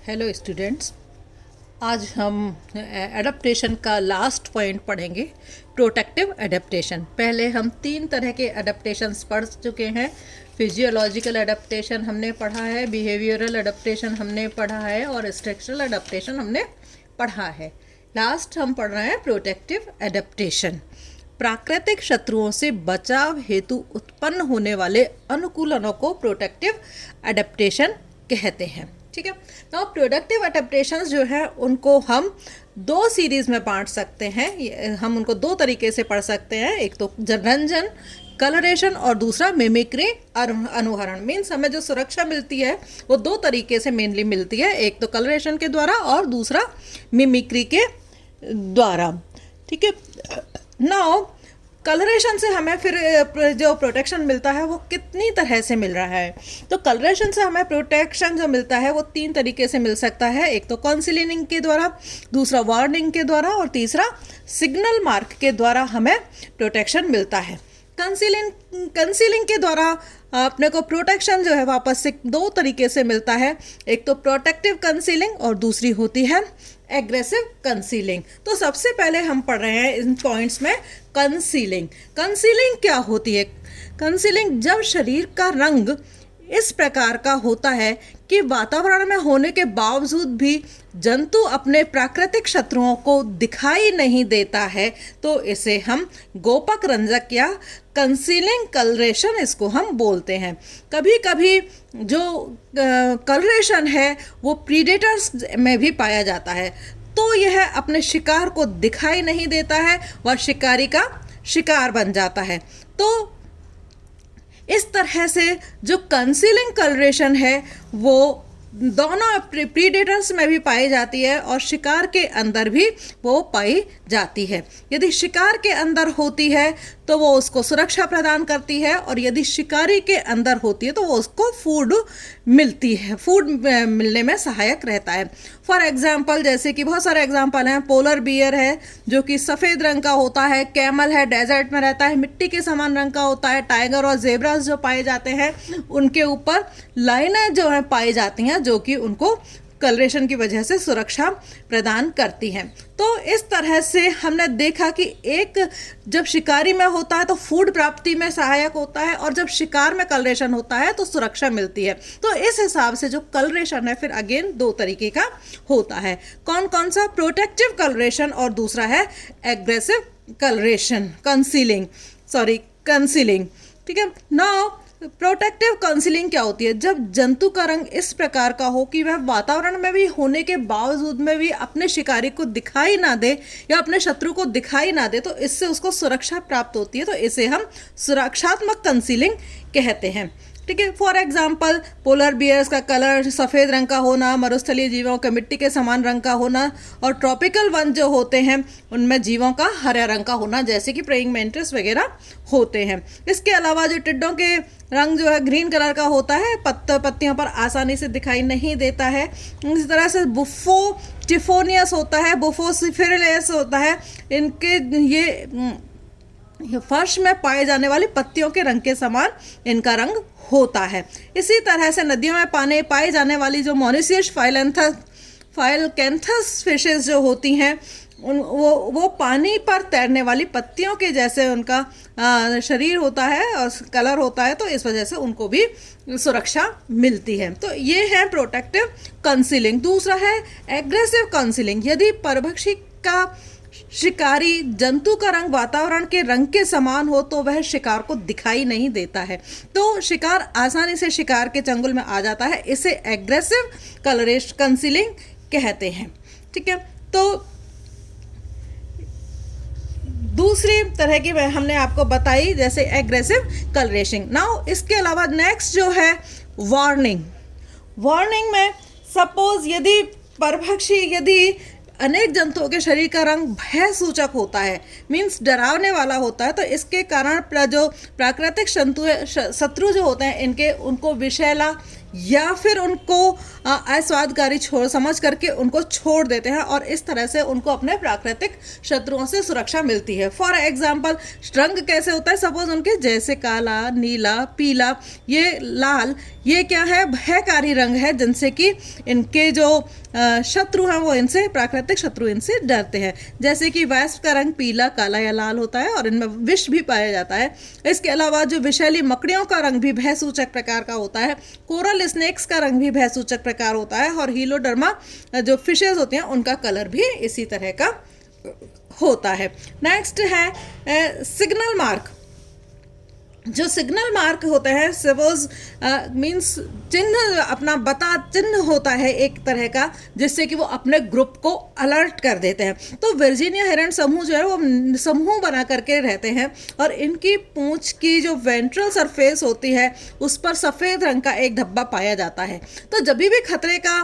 Hello students, आज हम adaptation का लास्ट पॉइंट पढ़ेंगे, प्रोटेक्टिव एडेप्टेशन। पहले हम 3 तरह के एडेप्टेशंस पढ़ चुके हैं। फिजियोलॉजिकल एडेप्टेशन हमने पढ़ा है, बिहेवियरल एडेप्टेशन हमने पढ़ा है और स्ट्रक्चरल एडेप्टेशन हमने पढ़ा है। लास्ट हम पढ़ रहे हैं प्रोटेक्टिव एडेप्टेशन। प्राकृतिक शत्रुओं से बचाव हेतु उत्पन्न होने वाले अनुकूलनों को प्रोटेक्टिव एडेप्टेशन कहते हैं। ठीक है, तो प्रोडक्टिव एडेप्टेशंस जो है उनको हम 2 सीरीज में बांट सकते हैं। हम उनको 2 तरीके से पढ़ सकते हैं, एक तो जनरंजन कलरेशन और दूसरा मिमिक्री अनुहरण। मीन्स हमें जो सुरक्षा मिलती है वो 2 तरीके से मेनली मिलती है, एक तो कलरेशन के द्वारा और दूसरा मिमिक्री के द्वारा। ठीक है, नाउ कलरेशन से हमें फिर जो प्रोटेक्शन मिलता है वो कितनी तरह से मिल रहा है। तो कलरेशन से हमें प्रोटेक्शन जो मिलता है वो 3 तरीके से मिल सकता है, एक तो काउंसिलिंग के द्वारा, दूसरा वार्निंग के द्वारा और तीसरा सिग्नल मार्क के द्वारा हमें प्रोटेक्शन मिलता है। कंसीलिंग के द्वारा अपने को प्रोटेक्शन जो है वापस से 2 तरीके से मिलता है, एक तो प्रोटेक्टिव कंसीलिंग और दूसरी होती है एग्रेसिव कंसीलिंग। तो सबसे पहले हम पढ़ रहे हैं इन पॉइंट्स में कंसीलिंग। कंसीलिंग क्या होती है? कंसीलिंग जब शरीर का रंग इस प्रकार का होता है कि वातावरण में होने के बावजूद भी जंतु अपने प्राकृतिक शत्रुओं को दिखाई नहीं देता है, तो इसे हम गोपक रंजक या कंसीलिंग कलरेशन इसको हम बोलते हैं। कभी कभी जो कलरेशन है वो प्रीडेटर्स में भी पाया जाता है, तो यह अपने शिकार को दिखाई नहीं देता है, वह शिकारी का शिकार बन जाता है। तो इस तरह से जो कंसीलिंग कलरेशन है वो दोनों प्रीडेटर्स में भी पाई जाती है और शिकार के अंदर भी वो पाई जाती है। यदि शिकार के अंदर होती है तो वो उसको सुरक्षा प्रदान करती है और यदि शिकारी के अंदर होती है तो वो उसको फूड मिलती है, फूड मिलने में सहायक रहता है। फॉर एग्जाम्पल, जैसे कि बहुत सारे एग्जाम्पल हैं, पोलर बियर है जो कि सफ़ेद रंग का होता है, कैमल है डेजर्ट में रहता है, मिट्टी के समान रंग का होता है, टाइगर और जेब्रास जो पाए जाते हैं उनके ऊपर लाइनें जो है पाई जाती हैं जो कि उनको कलरेशन की वजह से सुरक्षा प्रदान करती हैं। तो इस तरह से हमने देखा कि एक जब शिकारी में होता है तो फूड प्राप्ति में सहायक होता है और जब शिकार में कलरेशन होता है तो सुरक्षा मिलती है। तो इस हिसाब से जो कलरेशन है फिर अगेन 2 तरीके का होता है। कौन कौन सा? प्रोटेक्टिव कलरेशन और दूसरा है एग्रेसिव कलरेशन, कंसीलिंग। ठीक है, नाउ प्रोटेक्टिव काउंसिलिंग क्या होती है? जब जंतु का रंग इस प्रकार का हो कि वह वातावरण में भी होने के बावजूद में भी अपने शिकारी को दिखाई ना दे या अपने शत्रु को दिखाई ना दे, तो इससे उसको सुरक्षा प्राप्त होती है, तो इसे हम सुरक्षात्मक काउंसिलिंग कहते हैं। ठीक है, फॉर एग्जाम्पल पोलर बियर्स का कलर सफ़ेद रंग का होना, मरुस्थलीय जीवों का मिट्टी के समान रंग का होना और ट्रॉपिकल वन जो होते हैं उनमें जीवों का हरा रंग का होना, जैसे कि प्रेइंग मैंटिस वगैरह होते हैं। इसके अलावा जो टिड्डों के रंग जो है ग्रीन कलर का होता है, पत्तियों पर आसानी से दिखाई नहीं देता है। इस तरह से बुफो टिफोनियस होता है, बुफोसिफेरलेस होता है, इनके ये फर्श में पाए जाने वाली पत्तियों के रंग के समान इनका रंग होता है। इसी तरह से नदियों में पाए जाने वाली जो मोनिसियस फाइलकैंथस फिशेस जो होती हैं वो पानी पर तैरने वाली पत्तियों के जैसे उनका शरीर होता है और कलर होता है, तो इस वजह से उनको भी सुरक्षा मिलती है। तो ये है प्रोटेक्टिव कंसीलिंग। दूसरा है एग्रेसिव कंसीलिंग। यदि परभक्षी का शिकारी जंतु का रंग वातावरण के रंग के समान हो तो वह शिकार को दिखाई नहीं देता है, तो शिकार आसानी से शिकार के चंगुल में आ जाता है, इसे एग्रेसिव कंसीलिंग कहते हैं। ठीक है, तो दूसरी तरह की हमने आपको बताई जैसे एग्रेसिव कलरेशन। नाउ इसके अलावा नेक्स्ट जो है वार्निंग में सपोज यदि अनेक जंतुओं के शरीर का रंग भय सूचक होता है, मीन्स डरावने वाला होता है, तो इसके कारण जो प्राकृतिक शत्रु जो होते हैं उनको विषैला या फिर उनको अस्वादकारी छोड़ समझ करके उनको छोड़ देते हैं और इस तरह से उनको अपने प्राकृतिक शत्रुओं से सुरक्षा मिलती है। फॉर एग्जाम्पल रंग कैसे होता है, सपोज उनके जैसे काला, नीला, पीला, ये लाल, ये क्या है, भयकारी रंग है जिनसे कि इनके जो शत्रु हैं वो इनसे, प्राकृतिक शत्रु इनसे डरते हैं। जैसे कि वैस्प का रंग पीला, काला या लाल होता है और इनमें विष भी पाया जाता है। इसके अलावा जो विषैली मकड़ियों का रंग भी भयसूचक प्रकार का होता है। कोरल स्नेक्स का रंग भी भयसूचक प्रकार होता है और हीलोडर्मा जो फिशेज होते हैं उनका कलर भी इसी तरह का होता है। नेक्स्ट है सिग्नल मार्क। जो सिग्नल मार्क होते हैं, सपोज मीन्स चिन्ह, अपना बता चिन्ह होता है एक तरह का, जिससे कि वो अपने ग्रुप को अलर्ट कर देते हैं। तो वर्जीनिया हेरन समूह जो है वो समूह बना करके रहते हैं और इनकी पूंछ की जो वेंट्रल सरफेस होती है उस पर सफ़ेद रंग का एक धब्बा पाया जाता है। तो जब भी खतरे का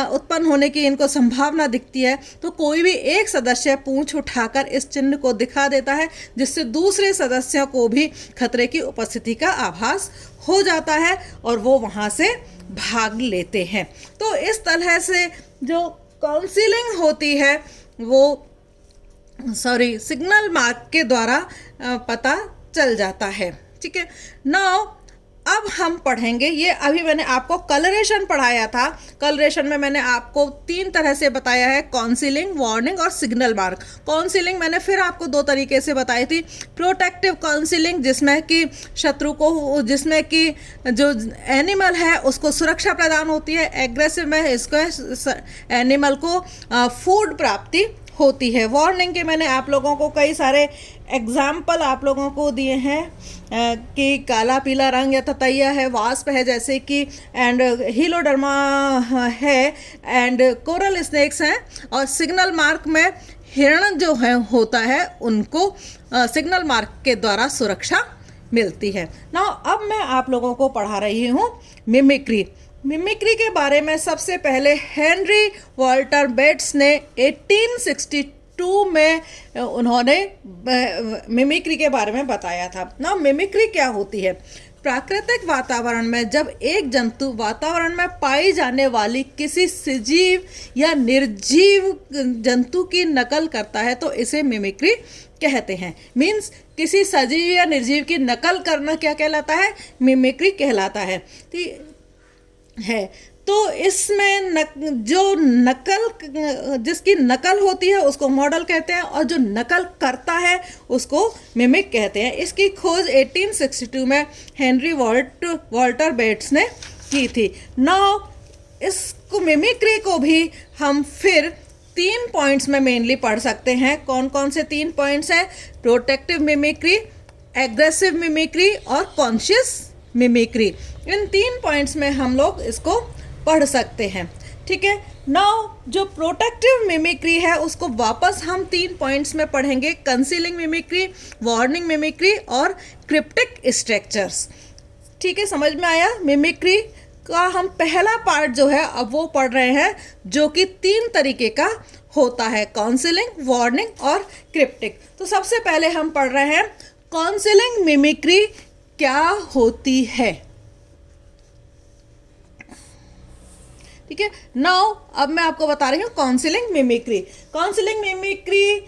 उत्पन्न होने की इनको संभावना दिखती है तो कोई भी एक सदस्य पूंछ उठाकर इस चिन्ह को दिखा देता है, जिससे दूसरे सदस्यों को भी खतरे की उपस्थिति का आभास हो जाता है और वो वहां से भाग लेते हैं। तो इस तरह से जो काउंसलिंग होती है वो सिग्नल मार्क के द्वारा पता चल जाता है। ठीक है, नाउ अब हम पढ़ेंगे, ये अभी मैंने आपको कलरेशन पढ़ाया था। कलरेशन में मैंने आपको 3 तरह से बताया है, काउंसलिंग, वार्निंग और सिग्नल मार्क। काउंसलिंग मैंने फिर आपको 2 तरीके से बताई थी। प्रोटेक्टिव काउंसलिंग, जिसमें कि शत्रु को, जिसमें कि जो एनिमल है उसको सुरक्षा प्रदान होती है। एग्रेसिव में इसको एनिमल को फूड प्राप्ति होती है। वार्निंग के मैंने आप लोगों को कई सारे एग्जाम्पल आप लोगों को दिए हैं कि काला पीला रंग या ततैया है, वास्प है जैसे कि, एंड हीलोडर्मा है, एंड कोरल स्नेक्स हैं। और सिग्नल मार्क में हिरण जो है होता है उनको सिग्नल मार्क के द्वारा सुरक्षा मिलती है। ना अब मैं आप लोगों को पढ़ा रही हूँ मिमिक्री। मिमिक्री के बारे में सबसे पहले हेनरी वॉल्टर बेट्स ने 1862 में उन्होंने मिमिक्री के बारे में बताया था। ना मिमिक्री क्या होती है? प्राकृतिक वातावरण में जब एक जंतु वातावरण में पाई जाने वाली किसी सजीव या निर्जीव जंतु की नकल करता है तो इसे मिमिक्री कहते हैं। मीन्स किसी सजीव या निर्जीव की नकल करना क्या कहलाता है? मिमिक्री कहलाता है। तो इसमें जो नकल, जिसकी नकल होती है उसको मॉडल कहते हैं और जो नकल करता है उसको मिमिक कहते हैं। इसकी खोज 1862 में हेनरी वॉल्टर बेट्स ने की थी। नाउ इसको मिमिक्री को भी हम फिर 3 पॉइंट्स में मेनली पढ़ सकते हैं। कौन कौन से 3 पॉइंट्स हैं? प्रोटेक्टिव मिमिक्री, एग्रेसिव मिमिक्री और कॉन्शियस मिमिक्री। इन 3 पॉइंट्स में हम लोग इसको पढ़ सकते हैं। ठीक है, नाउ जो प्रोटेक्टिव मिमिक्री है उसको वापस हम 3 पॉइंट्स में पढ़ेंगे, कंसीलिंग मिमिक्री, वार्निंग मिमिक्री और क्रिप्टिक स्ट्रक्चर्स। ठीक है, समझ में आया? मिमिक्री का हम पहला पार्ट जो है अब वो पढ़ रहे हैं, जो कि 3 तरीके का होता है, काउंसलिंग, वार्निंग और क्रिप्टिक। तो सबसे पहले हम पढ़ रहे हैं काउंसलिंग मिमिक्री क्या होती है। ठीक है, नाउ अब मैं आपको बता रही हूँ काउंसलिंग मिमिक्री। काउंसलिंग मिमिक्री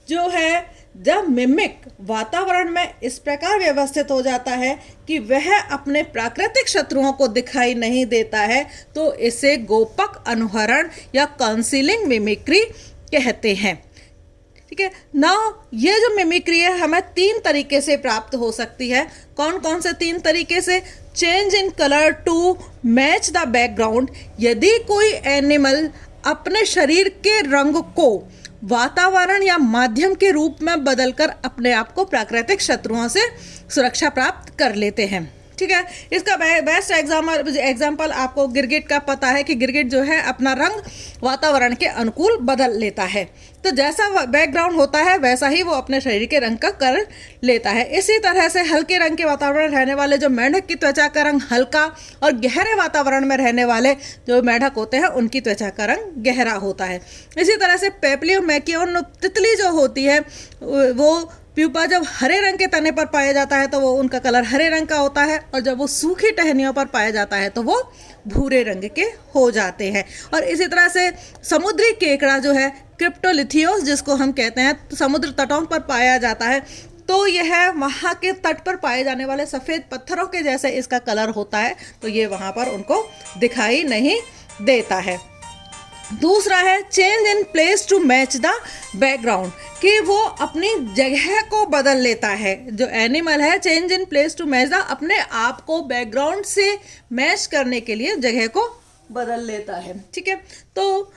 जो है, जब मिमिक वातावरण में इस प्रकार व्यवस्थित हो जाता है कि वह अपने प्राकृतिक शत्रुओं को दिखाई नहीं देता है तो इसे गोपक अनुहरण या काउंसलिंग मिमिक्री कहते हैं। ठीक है, नाउ ये जो मिमिक्री है हमें 3 तरीके से प्राप्त हो सकती है। कौन कौन से 3 तरीके से? Change in colour to match the background. यदि कोई एनिमल अपने शरीर के रंग को वातावरण या माध्यम के रूप में बदलकर अपने आप को प्राकृतिक शत्रुओं से सुरक्षा प्राप्त कर लेते हैं। ठीक है, इसका बेस्ट एग्जाम्पल आपको गिरगिट का पता है कि गिरगिट जो है अपना रंग वातावरण के अनुकूल बदल लेता है। तो जैसा बैकग्राउंड होता है वैसा ही वो अपने शरीर के रंग का कर लेता है। इसी तरह से हल्के रंग के वातावरण रहने वाले जो मेंढक की त्वचा का रंग हल्का और गहरे वातावरण में रहने वाले जो मेंढक होते हैं उनकी त्वचा का रंग गहरा होता है। इसी तरह से पेप्लियो मैक्यून तितली जो होती है वो प्यूपा जब हरे रंग के तने पर पाया जाता है तो वो उनका कलर हरे रंग का होता है, और जब वो सूखी टहनियों पर पाया जाता है तो वो भूरे रंग के हो जाते हैं। और इसी तरह से समुद्री केकड़ा जो है क्रिप्टोलिथियोस जिसको हम कहते हैं, समुद्र तटों पर पाया जाता है, तो यह वहाँ के तट पर पाए जाने वाले सफ़ेद पत्थरों के जैसे इसका कलर होता है, तो ये वहाँ पर उनको दिखाई नहीं देता है। दूसरा है change in place to match the background, कि वो अपनी जगह को बदल लेता है। जो एनिमल है change in place to match the, अपने आप को बैकग्राउंड से मैच करने के लिए जगह को बदल लेता है। ठीक है, तो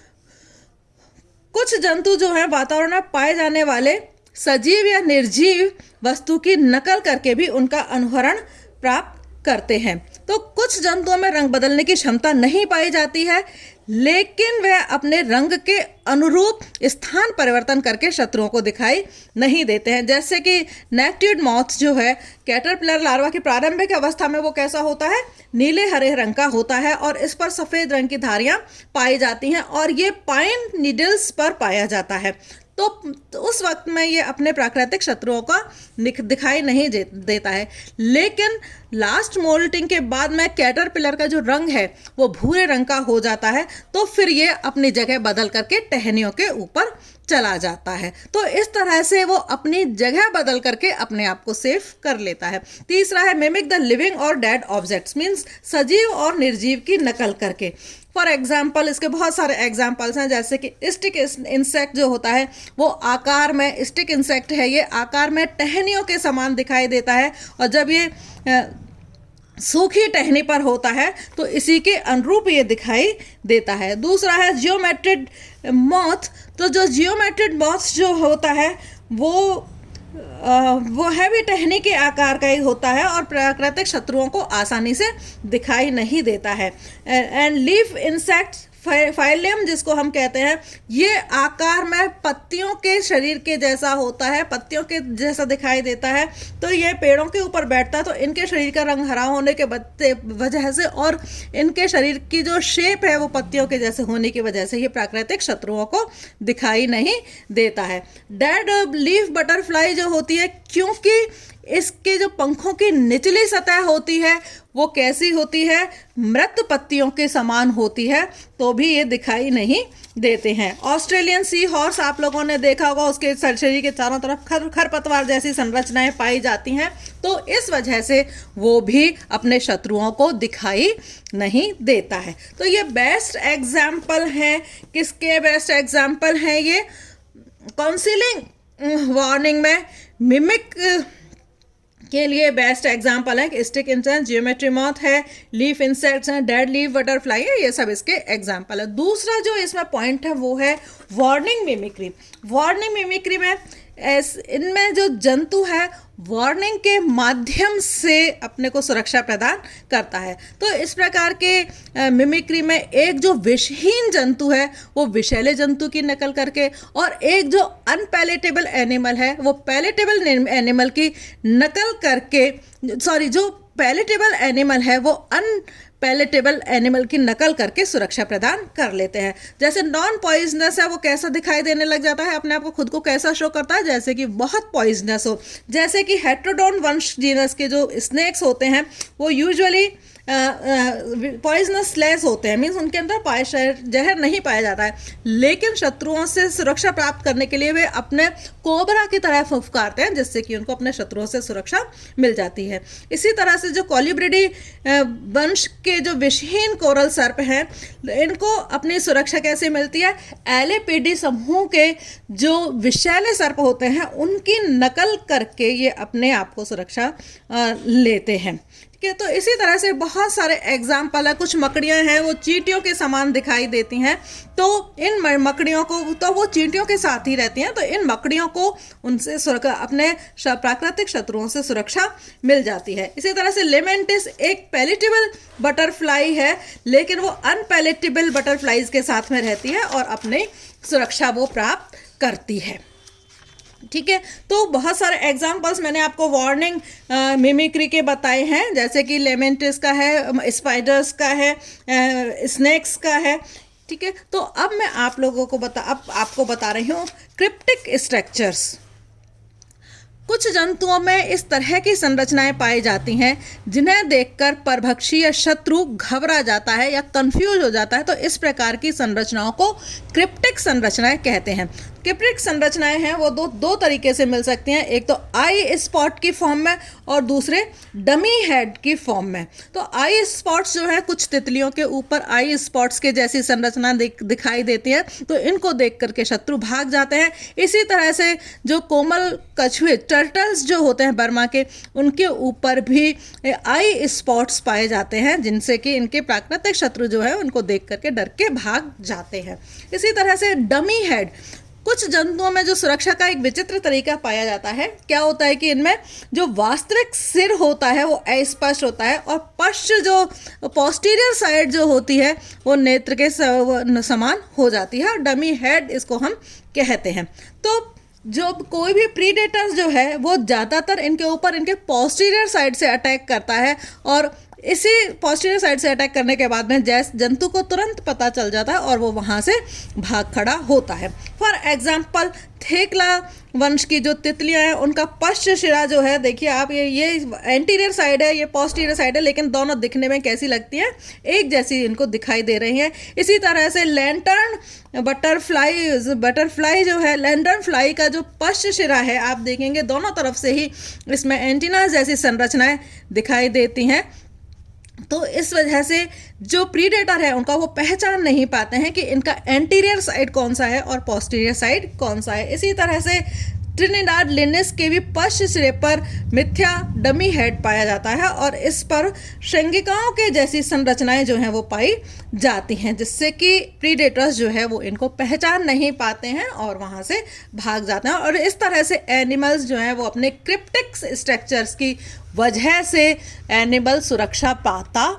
कुछ जंतु जो हैं वातावरण में पाए जाने वाले सजीव या निर्जीव वस्तु की नकल करके भी उनका अनुकरण प्राप्त करते हैं। तो कुछ जंतुओं में रंग बदलने की क्षमता नहीं पाई जाती है, लेकिन वह अपने रंग के अनुरूप स्थान परिवर्तन करके शत्रुओं को दिखाई नहीं देते हैं। जैसे कि नेक्टिड मॉथ जो है, कैटरपिलर लार्वा की प्रारंभिक अवस्था में वो कैसा होता है, नीले हरे रंग का होता है, और इस पर सफ़ेद रंग की धारियां पाई जाती हैं, और ये पाइन नीडल्स पर पाया जाता है। तो उस वक्त में ये अपने प्राकृतिक शत्रुओं का दिखाई नहीं देता है। लेकिन लास्ट मोल्टिंग के बाद में कैटरपिलर का जो रंग है वो भूरे रंग का हो जाता है, तो फिर ये अपनी जगह बदल करके टहनियों के ऊपर चला जाता है। तो इस तरह से वो अपनी जगह बदल करके अपने आप को सेफ कर लेता है। तीसरा है मिमिक द लिविंग और डेड ऑब्जेक्ट्स, मीन्स सजीव और निर्जीव की नकल करके। फॉर एग्जाम्पल, इसके बहुत सारे एग्जाम्पल्स हैं, जैसे कि स्टिक इंसेक्ट जो होता है वो आकार में, स्टिक इंसेक्ट है ये आकार में टहनियों के समान दिखाई देता है, और जब ये सूखी टहनी पर होता है तो इसी के अनुरूप ये दिखाई देता है। दूसरा है जियोमेट्रिड मॉथ। तो जो जियोमेट्रिड मॉथ जो होता है वो हैवी टहनी के आकार का ही होता है, और प्राकृतिक शत्रुओं को आसानी से दिखाई नहीं देता है। एंड लीफ इंसेक्ट्स फाइलियम जिसको हम कहते हैं, ये आकार में पत्तियों के शरीर के जैसा होता है, पत्तियों के जैसा दिखाई देता है। तो ये पेड़ों के ऊपर बैठता है, तो इनके शरीर का रंग हरा होने के वजह से और इनके शरीर की जो शेप है वो पत्तियों के जैसे होने की वजह से ये प्राकृतिक शत्रुओं को दिखाई नहीं देता है। डेड लीफ बटरफ्लाई जो होती है, क्योंकि इसके जो पंखों की निचली सतह होती है वो कैसी होती है, मृत पत्तियों के समान होती है, तो भी ये दिखाई नहीं देते हैं। ऑस्ट्रेलियन सी हॉर्स आप लोगों ने देखा होगा, उसके शरीर के चारों तरफ खरपतवार जैसी संरचनाएं पाई जाती हैं, तो इस वजह से वो भी अपने शत्रुओं को दिखाई नहीं देता है। तो ये बेस्ट एग्जाम्पल है, किसके बेस्ट एग्जाम्पल हैं ये, काउंसिलिंग वार्निंग में मिमिक के लिए बेस्ट एग्जाम्पल है कि स्टिक इंसेक्ट, जियोमेट्री मॉथ है, लीफ इंसेक्ट्स हैं, डेड लीफ बटरफ्लाई है, ये सब इसके एग्जाम्पल है। दूसरा जो इसमें पॉइंट है वो है वार्निंग मिमिक्री। वार्निंग मिमिक्री में इनमें जो जंतु है वार्निंग के माध्यम से अपने को सुरक्षा प्रदान करता है। तो इस प्रकार के मिमिक्री में एक जो विषहीन जंतु है वो विषैले जंतु की नकल करके, और एक जो अनपैलेटेबल एनिमल है वो पैलेटेबल एनिमल की नकल करके, जो पैलेटेबल एनिमल है वो पैलेटेबल एनिमल की नकल करके सुरक्षा प्रदान कर लेते हैं। जैसे नॉन पॉइजनस है वो कैसा दिखाई देने लग जाता है, अपने आप को खुद को कैसा शो करता है, जैसे कि बहुत पॉइजनस हो। जैसे कि हेट्रोडोन वंश जीनस के जो स्नेक्स होते हैं वो यूजुअली पॉइजनस स्लेस होते हैं, मीन्स उनके अंदर जहर नहीं पाया जाता है, लेकिन शत्रुओं से सुरक्षा प्राप्त करने के लिए वे अपने कोबरा की तरह फुफकारते हैं, जिससे कि उनको अपने शत्रुओं से सुरक्षा मिल जाती है। इसी तरह से जो कोलिब्रिडी वंश के जो विषहीन कोरल सर्प हैं, इनको अपनी सुरक्षा कैसे मिलती है, एलेपीडी समूह के जो विषैले सर्प होते हैं उनकी नकल करके ये अपने आप को सुरक्षा लेते हैं। तो इसी तरह से बहुत सारे एग्जाम्पल है। कुछ मकड़ियां हैं वो चींटियों के समान दिखाई देती हैं, तो इन मकड़ियों को, तो वो चींटियों के साथ ही रहती हैं, तो इन मकड़ियों को उनसे अपने प्राकृतिक शत्रुओं से सुरक्षा मिल जाती है। इसी तरह से लेमेंटिस एक पैलेटेबल बटरफ्लाई है, लेकिन वो अनपैलेटेबल बटरफ्लाइज के साथ में रहती है और अपनी सुरक्षा वो प्राप्त करती है। ठीक है, तो बहुत सारे एग्जाम्पल्स मैंने आपको वार्निंग मिमिक्री के बताए हैं, जैसे कि लेमेंटिस का है, स्पाइडर्स का है, स्नेक्स का है। ठीक है, तो अब मैं आप लोगों को आपको बता रही हूँ क्रिप्टिक स्ट्रक्चर्स। कुछ जंतुओं में इस तरह की संरचनाएं पाई जाती हैं जिन्हें देखकर परभक्षी या शत्रु घबरा जाता है या कंफ्यूज हो जाता है। तो इस प्रकार की संरचनाओं को क्रिप्टिक संरचनाएं कहते हैं। क्रिप्टिक संरचनाएं हैं वो दो तरीके से मिल सकती हैं, एक तो आई स्पॉट की फॉर्म में और दूसरे डमी हेड की फॉर्म में। तो आई स्पॉट्स जो है, कुछ तितलियों के ऊपर आई स्पॉट्स के जैसी संरचना दिखाई देती है, तो इनको देख करके शत्रु भाग जाते हैं। इसी तरह से जो कोमल कछुए टर्टल्स जो होते हैं बर्मा के, उनके ऊपर भी आई स्पॉट्स पाए जाते हैं जिनसे कि इनके प्राकृतिक शत्रु जो है उनको देख करके डर के भाग जाते हैं। इसी तरह से डमी हेड, कुछ जंतुओं में जो सुरक्षा का एक विचित्र तरीका पाया जाता है। क्या होता है कि इनमें जो वास्तविक सिर होता है वो अस्पष्ट होता है और पश्च जो पोस्टीरियर साइड जो होती है वो नेत्र के समान हो जाती है और डमी हेड इसको हम कहते हैं। तो जो कोई भी प्रीडेटर जो है वो ज़्यादातर इनके ऊपर इनके पोस्टीरियर साइड से अटैक करता है और इसी पोस्टीरियर साइड से अटैक करने के बाद में जंतु को तुरंत पता चल जाता है और वो वहाँ से भाग खड़ा होता है। फॉर एग्जाम्पल थेकला वंश की जो तितलियां हैं उनका पश्च शिरा जो है, देखिए आप, ये एंटीरियर साइड है, ये पोस्टीरियर साइड है, लेकिन दोनों दिखने में कैसी लगती हैं, एक जैसी इनको दिखाई दे रही हैं। इसी तरह से लैंटर्न बटरफ्लाई जो है, लैंटर्न फ्लाई का जो पश्च शिरा है, आप देखेंगे दोनों तरफ से ही इसमें एंटीना जैसी संरचनाएं दिखाई देती हैं। तो इस वजह से जो प्रीडेटर है उनका वो पहचान नहीं पाते हैं कि इनका एंटीरियर साइड कौन सा है और पोस्टीरियर साइड कौन सा है। इसी तरह से ट्रिनिडाड लिनिस के भी पश्च सिरे पर मिथ्या डमी हेड पाया जाता है और इस पर श्रृंगिकाओं के जैसी संरचनाएं जो हैं वो पाई जाती हैं, जिससे कि प्रीडेटर्स जो है वो इनको पहचान नहीं पाते हैं और वहाँ से भाग जाते हैं। और इस तरह से एनिमल्स जो हैं वो अपने क्रिप्टिक स्ट्रक्चर्स की वजह से एनिमल सुरक्षा पाता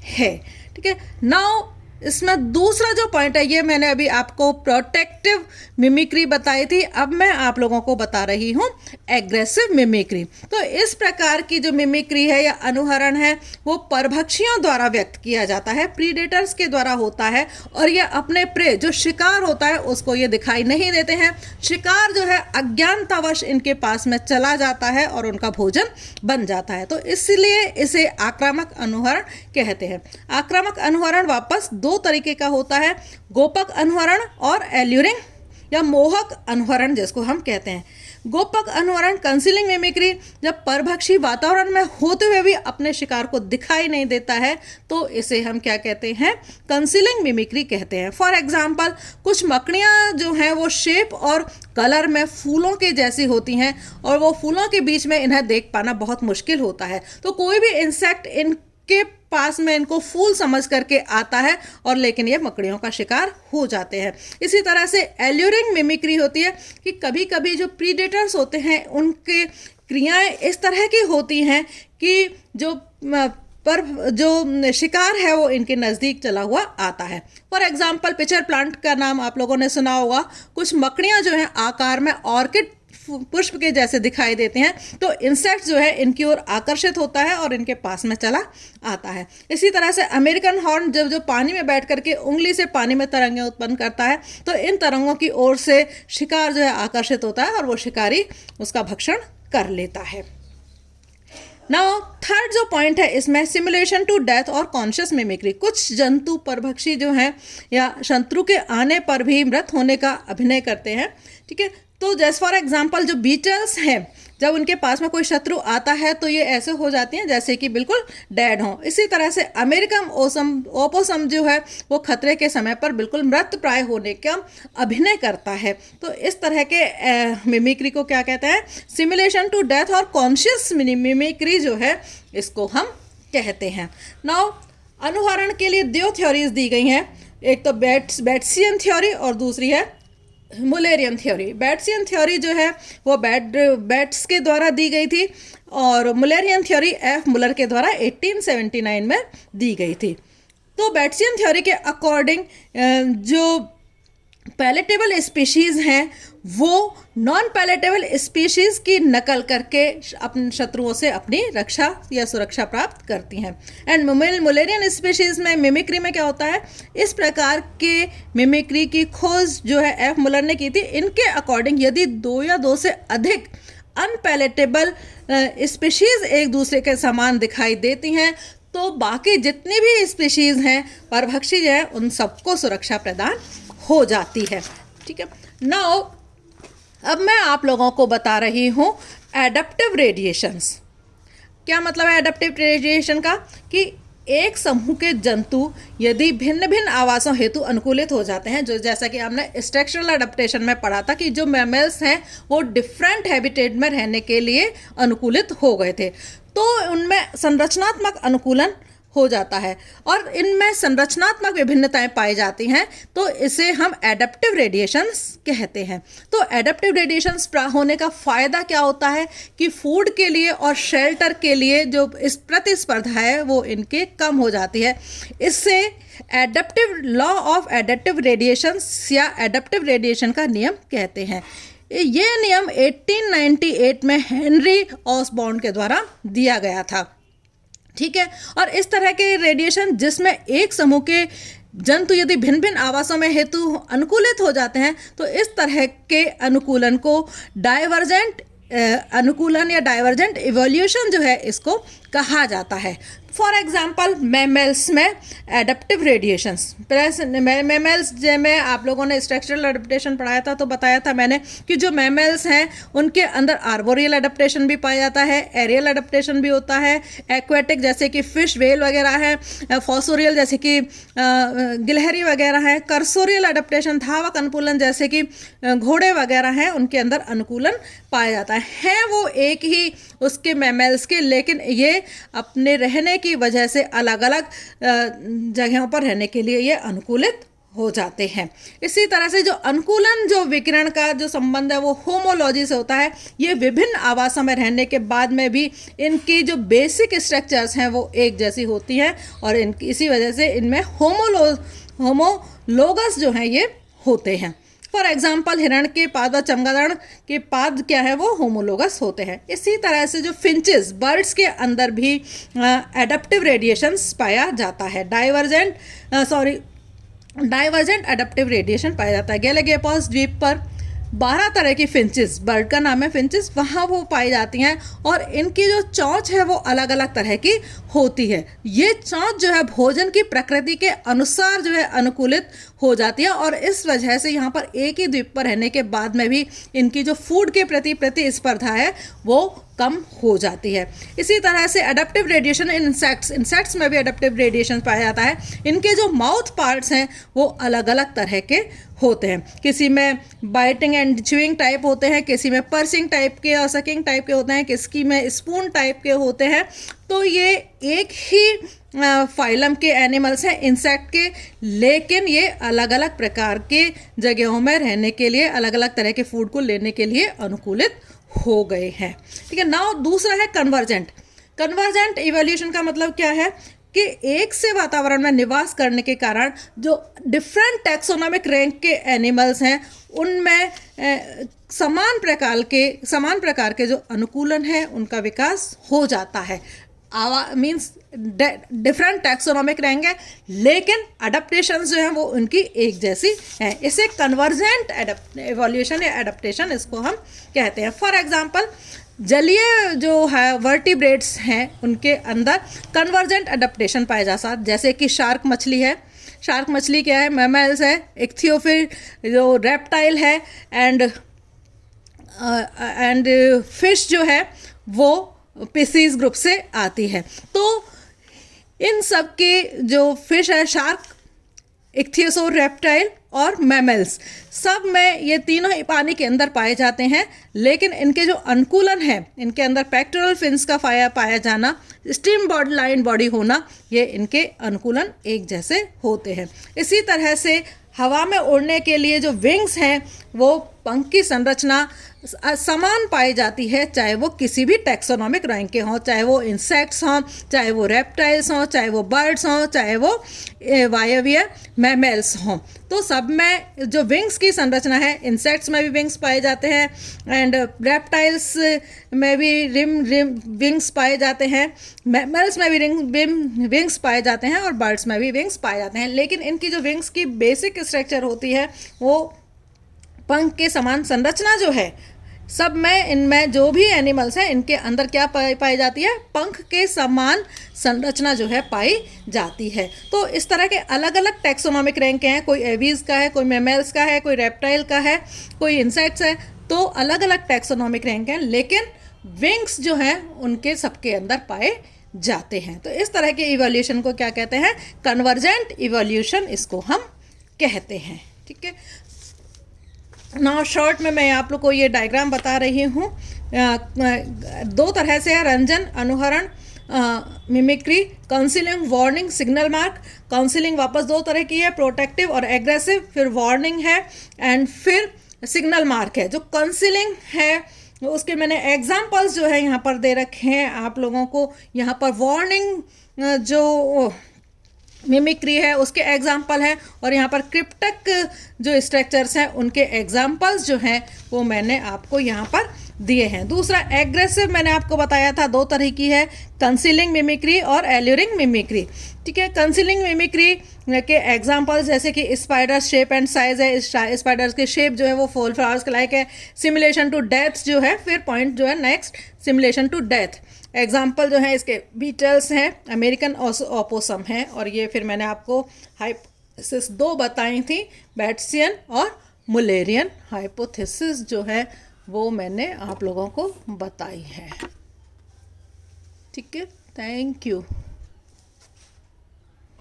है। ठीक है, नाउ इसमें दूसरा जो पॉइंट है, ये मैंने अभी आपको प्रोटेक्टिव मिमिक्री बताई थी, अब मैं आप लोगों को बता रही हूँ एग्रेसिव मिमिक्री। तो इस प्रकार की जो मिमिक्री है या अनुहरण है वो परभक्षियों द्वारा व्यक्त किया जाता है, प्रीडेटर्स के द्वारा होता है और ये अपने प्रे जो शिकार होता है उसको ये दिखाई नहीं देते हैं। शिकार जो है अज्ञानतावश इनके पास में चला जाता है और उनका भोजन बन जाता है, तो इसलिए इसे आक्रामक अनुहरण कहते हैं। आक्रामक अनुहरण वापस दो तरीके का होता है, गोपक अनुहरण और एल्यूरिंग या मोहक अनुहरण जिसको हम कहते हैं। गोपक अनुहरण कंसीलिंग मिमिक्री, जब परभक्षी वातावरण में होते हुए भी अपने शिकार को दिखाई नहीं देता है तो इसे हम क्या कहते हैं, कंसीलिंग मिमिक्री कहते हैं। फॉर एग्जाम्पल कुछ मकड़ियाँ जो हैं वो शेप और कलर में फूलों के जैसी होती हैं और वो फूलों के बीच में इन्हें देख पाना बहुत मुश्किल होता है, तो कोई भी इंसेक्ट इनके पास में इनको फूल समझ करके आता है और लेकिन ये मकड़ियों का शिकार हो जाते हैं। इसी तरह से एल्यूरिंग मिमिक्री होती है कि कभी कभी जो प्रीडेटर्स होते हैं उनके क्रियाएं इस तरह की होती हैं कि जो शिकार है वो इनके नज़दीक चला हुआ आता है। फॉर एग्जाम्पल पिचर प्लांट का नाम आप लोगों ने सुना होगा। कुछ मकड़ियाँ जो हैं आकार में ऑर्किड पुष्प के जैसे दिखाई देते हैं, तो इंसेक्ट जो है इनकी ओर आकर्षित होता है और इनके पास में चला आता है। इसी तरह से अमेरिकन हॉर्न जब जो पानी में बैठ करके उंगली से पानी में तरंगें उत्पन्न करता है तो इन तरंगों की ओर से शिकार जो है आकर्षित होता है और वो शिकारी उसका भक्षण कर लेता है। नाउ थर्ड जो पॉइंट है इसमें सिमुलेशन टू डेथ और कॉन्शियस मिमिक्री। कुछ जंतु परभक्षी जो हैं या शत्रु के आने पर भी मृत होने का अभिनय करते हैं। ठीक है, तो जैसे फॉर एग्जांपल जो बीटल्स हैं, जब उनके पास में कोई शत्रु आता है तो ये ऐसे हो जाती हैं जैसे कि बिल्कुल डेड हों। इसी तरह से अमेरिकन ओपोसम जो है वो खतरे के समय पर बिल्कुल मृत प्राय होने का अभिनय करता है। तो इस तरह के मिमिक्री को क्या कहते हैं, सिमुलेशन टू डेथ और कॉन्शियस मिमिक्री जो है इसको हम कहते हैं। नाउ अनुहरण के लिए दो थ्योरीज दी गई हैं, एक तो बैट्सियन थ्योरी और दूसरी है मुलेरियन थ्योरी। बैट्सियन थ्योरी जो है वो बैट्स के द्वारा दी गई थी और मुलेरियन थ्योरी एफ मुलर के द्वारा 1879 में दी गई थी। तो बैट्सियन थ्योरी के अकॉर्डिंग जो पैलेटेबल स्पीशीज़ हैं वो नॉन पैलेटेबल स्पीशीज़ की नकल करके अपने शत्रुओं से अपनी रक्षा या सुरक्षा प्राप्त करती हैं। एंड मुलेरियन स्पीशीज़ में मिमिक्री में क्या होता है, इस प्रकार के मिमिक्री की खोज जो है एफ मुलर ने की थी। इनके अकॉर्डिंग यदि दो या दो से अधिक अनपैलेटेबल स्पीशीज एक दूसरे के समान दिखाई देती हैं, तो बाकी जितनी भी स्पीशीज हैं परभक्षी जो है उन सबको सुरक्षा प्रदान हो जाती है। ठीक है, नाउ अब मैं आप लोगों को बता रही हूँ एडप्टिव रेडिएशंस। क्या मतलब है एडप्टिव रेडिएशन का? कि एक समूह के जंतु यदि भिन्न भिन्न आवासों हेतु अनुकूलित हो जाते हैं, जो जैसा कि हमने स्ट्रक्चरल एडप्टेशन में पढ़ा था कि जो मैमल्स हैं वो डिफरेंट हैबिटेट में रहने के लिए अनुकूलित हो गए थे, तो उनमें संरचनात्मक अनुकूलन हो जाता है और इनमें संरचनात्मक विभिन्नताएं पाई जाती हैं, तो इसे हम एडप्टिव रेडिएशंस कहते हैं। तो एडप्टिव रेडिएशंस होने का फ़ायदा क्या होता है कि फूड के लिए और शेल्टर के लिए जो इस प्रतिस्पर्धा है वो इनके कम हो जाती है। इससे adaptive law of adaptive radiations या एडप्टिव रेडिएशन का नियम कहते हैं। ये नियम 1898 में हेनरी ऑसबॉर्न के द्वारा दिया गया था। ठीक है, और इस तरह के रेडिएशन जिसमें एक समूह के जंतु यदि भिन्न भिन्न आवासों में हेतु अनुकूलित हो जाते हैं, तो इस तरह के अनुकूलन को डाइवर्जेंट अनुकूलन या डाइवर्जेंट इवोल्यूशन जो है इसको कहा जाता है। फॉर एग्जाम्पल मैमल्स में एडप्टिव रेडिएशंस, मैमल्स में आप लोगों ने स्ट्रक्चरल एडप्टेशन पढ़ाया था, तो बताया था मैंने कि जो मैमल्स हैं उनके अंदर आर्बोरियल एडप्टेशन भी पाया जाता है, एरियल एडप्टेशन भी होता है, एक्वेटिक जैसे कि फिश वेल वगैरह है, फॉसोरियल जैसे कि गिलहरी वगैरह है, कर्सोरियल एडप्टेशन धावक अनुकूलन जैसे कि घोड़े वगैरह हैं, उनके अंदर अनुकूलन पाया जाता है वो एक ही उसके मैमल्स के, लेकिन ये अपने रहने की वजह से अलग अलग जगहों पर रहने के लिए ये अनुकूलित हो जाते हैं। इसी तरह से जो अनुकूलन जो विकिरण का जो संबंध है वो होमोलॉजी से होता है। ये विभिन्न आवासों में रहने के बाद में भी इनकी जो बेसिक स्ट्रक्चर्स हैं वो एक जैसी होती हैं और इसी वजह से इनमें होमोलोगस जो हैं ये होते हैं। फॉर एग्जाम्पल हिरण के पाद व चमगादड़ के पाद क्या है वो होमोलोगस होते हैं। इसी तरह से जो फिंचेस बर्ड्स के अंदर भी एडप्टिव रेडिएशंस पाया जाता है। डाइवर्जेंट एडप्टिव रेडिएशन पाया जाता है। गैलापागोस द्वीप पर 12 तरह की फिंचेस, बर्ड का नाम है फिंचेस, वहाँ वो पाई जाती हैं और इनकी जो चोंच है वो अलग अलग तरह की होती है। ये चोंच जो है भोजन की प्रकृति के अनुसार जो है अनुकूलित हो जाती है और इस वजह से यहाँ पर एक ही द्वीप पर रहने के बाद में भी इनकी जो फूड के प्रति प्रतिस्पर्धा है वो कम हो जाती है। इसी तरह से एडप्टिव रेडिएशन इन इंसेक्ट्स में भी एडप्टिव रेडिएशन पाया जाता है। इनके जो माउथ पार्ट्स हैं वो अलग अलग तरह के होते हैं। किसी में बाइटिंग एंड च्यूइंग टाइप होते हैं, किसी में पर्सिंग टाइप के और सकिंग टाइप के होते हैं, किसी में स्पून टाइप के होते हैं। तो ये एक ही फाइलम के एनिमल्स हैं इंसेक्ट के, लेकिन ये अलग अलग प्रकार के जगहों में रहने के लिए अलग अलग तरह के फूड को लेने के लिए अनुकूलित हो गए हैं। ठीक है, नाउ दूसरा है कन्वर्जेंट इवोल्यूशन का मतलब क्या है कि एक से वातावरण में निवास करने के कारण जो डिफरेंट टैक्सोनॉमिक रैंक के एनिमल्स हैं उनमें समान प्रकार के जो अनुकूलन है उनका विकास हो जाता है। मीन्स डिफरेंट टैक्सोनॉमिक रैंक है लेकिन अडप्टेशंस जो हैं वो उनकी एक जैसी हैं। इसे कन्वर्जेंट इवोल्यूशन या एडप्टेशन इसको हम कहते हैं। फॉर एग्जांपल जलीय जो है वर्टिब्रेट्स हैं उनके अंदर कन्वर्जेंट एडप्टेशन पाया जा सकता है, जैसे कि शार्क मछली है। शार्क मछली क्या है? मैमल्स है। इक्थियोफिल जो रेप्टाइल है एंड फिश जो है वो पिसीज ग्रुप से आती है। तो इन सब के जो फिश है, शार्क, इक्थियोसोर, रेप्टाइल और मैमल्स, सब में ये तीनों ही पानी के अंदर पाए जाते हैं, लेकिन इनके जो अनुकूलन है, इनके अंदर पेक्टोरल फिन्स का पाया जाना, स्टीम बॉडी लाइन बॉडी होना, ये इनके अनुकूलन एक जैसे होते हैं। इसी तरह से हवा में उड़ने के लिए जो विंग्स हैं वो पंख की संरचना समान पाई जाती है, चाहे वो किसी भी टैक्सोनॉमिक रैंक के हों, चाहे वो इंसेक्ट्स हों, चाहे वो रेप्टाइल्स हों, चाहे वो बर्ड्स हों, चाहे वो वायवीय मैमल्स हों। तो सब में जो विंग्स की संरचना है, इंसेक्ट्स में भी विंग्स पाए जाते हैं एंड रेप्टाइल्स में भी विंग्स पाए जाते हैं, मैमल्स में भी विंग्स पाए जाते हैं और बर्ड्स में भी विंग्स पाए जाते हैं। लेकिन इनकी जो विंग्स की बेसिक स्ट्रक्चर होती है वो पंख के समान संरचना जो है, सब में इनमें जो भी एनिमल्स हैं इनके अंदर क्या पाई जाती है, पंख के समान संरचना जो है पाई जाती है। तो इस तरह के अलग अलग टैक्सोनॉमिक रैंक हैं, कोई एवीज का है, कोई मैमल्स का है, कोई रेप्टाइल का है, कोई इंसेक्ट्स है, तो अलग अलग टैक्सोनॉमिक रैंक हैं, लेकिन विंग्स जो हैं उनके सबके अंदर पाए जाते हैं। तो इस तरह के इवोल्यूशन को क्या कहते हैं, कन्वर्जेंट इवोल्यूशन इसको हम कहते हैं। ठीक है, नाउ शॉर्ट में मैं आप लोग को ये डायग्राम बता रही हूँ। दो तरह से है, रंजन, अनुहरण, mimicry, counselling, warning, signal mark. Counselling वापस दो तरह की है, प्रोटेक्टिव और एग्रेसिव, फिर वार्निंग है एंड फिर सिग्नल मार्क है। जो काउंसिलिंग है उसके मैंने एग्जाम्पल्स जो है यहाँ पर दे रखे हैं आप लोगों को। यहाँ पर वार्निंग जो मिमिक्री है उसके एग्जाम्पल हैं, और यहाँ पर क्रिप्टिक जो स्ट्रक्चर्स हैं उनके एग्जाम्पल्स जो हैं वो मैंने आपको यहाँ पर दिए हैं। दूसरा एग्रेसिव मैंने आपको बताया था, दो तरह की है, कंसीलिंग मिमिक्री और एल्यूरिंग मिमिक्री। ठीक है, कंसीलिंग मिमिक्री के एग्जाम्पल्स जैसे कि स्पाइडर शेप एंड साइज है, स्पाइडर्स के शेप जो है वो फॉल फ्लावर्स के लाइक है, सिमुलेशन टू डेथ जो है, फिर पॉइंट जो है next simulation to death. Example जो है इसके बीटल्स हैं, अमेरिकन ओपोसम है, और ये फिर मैंने आपको हाइपोथेसिस दो बताई थी, बैट्सियन और मुलेरियन हाइपोथेसिस जो है वो मैंने आप लोगों को बताई है। ठीक है, थैंक यू।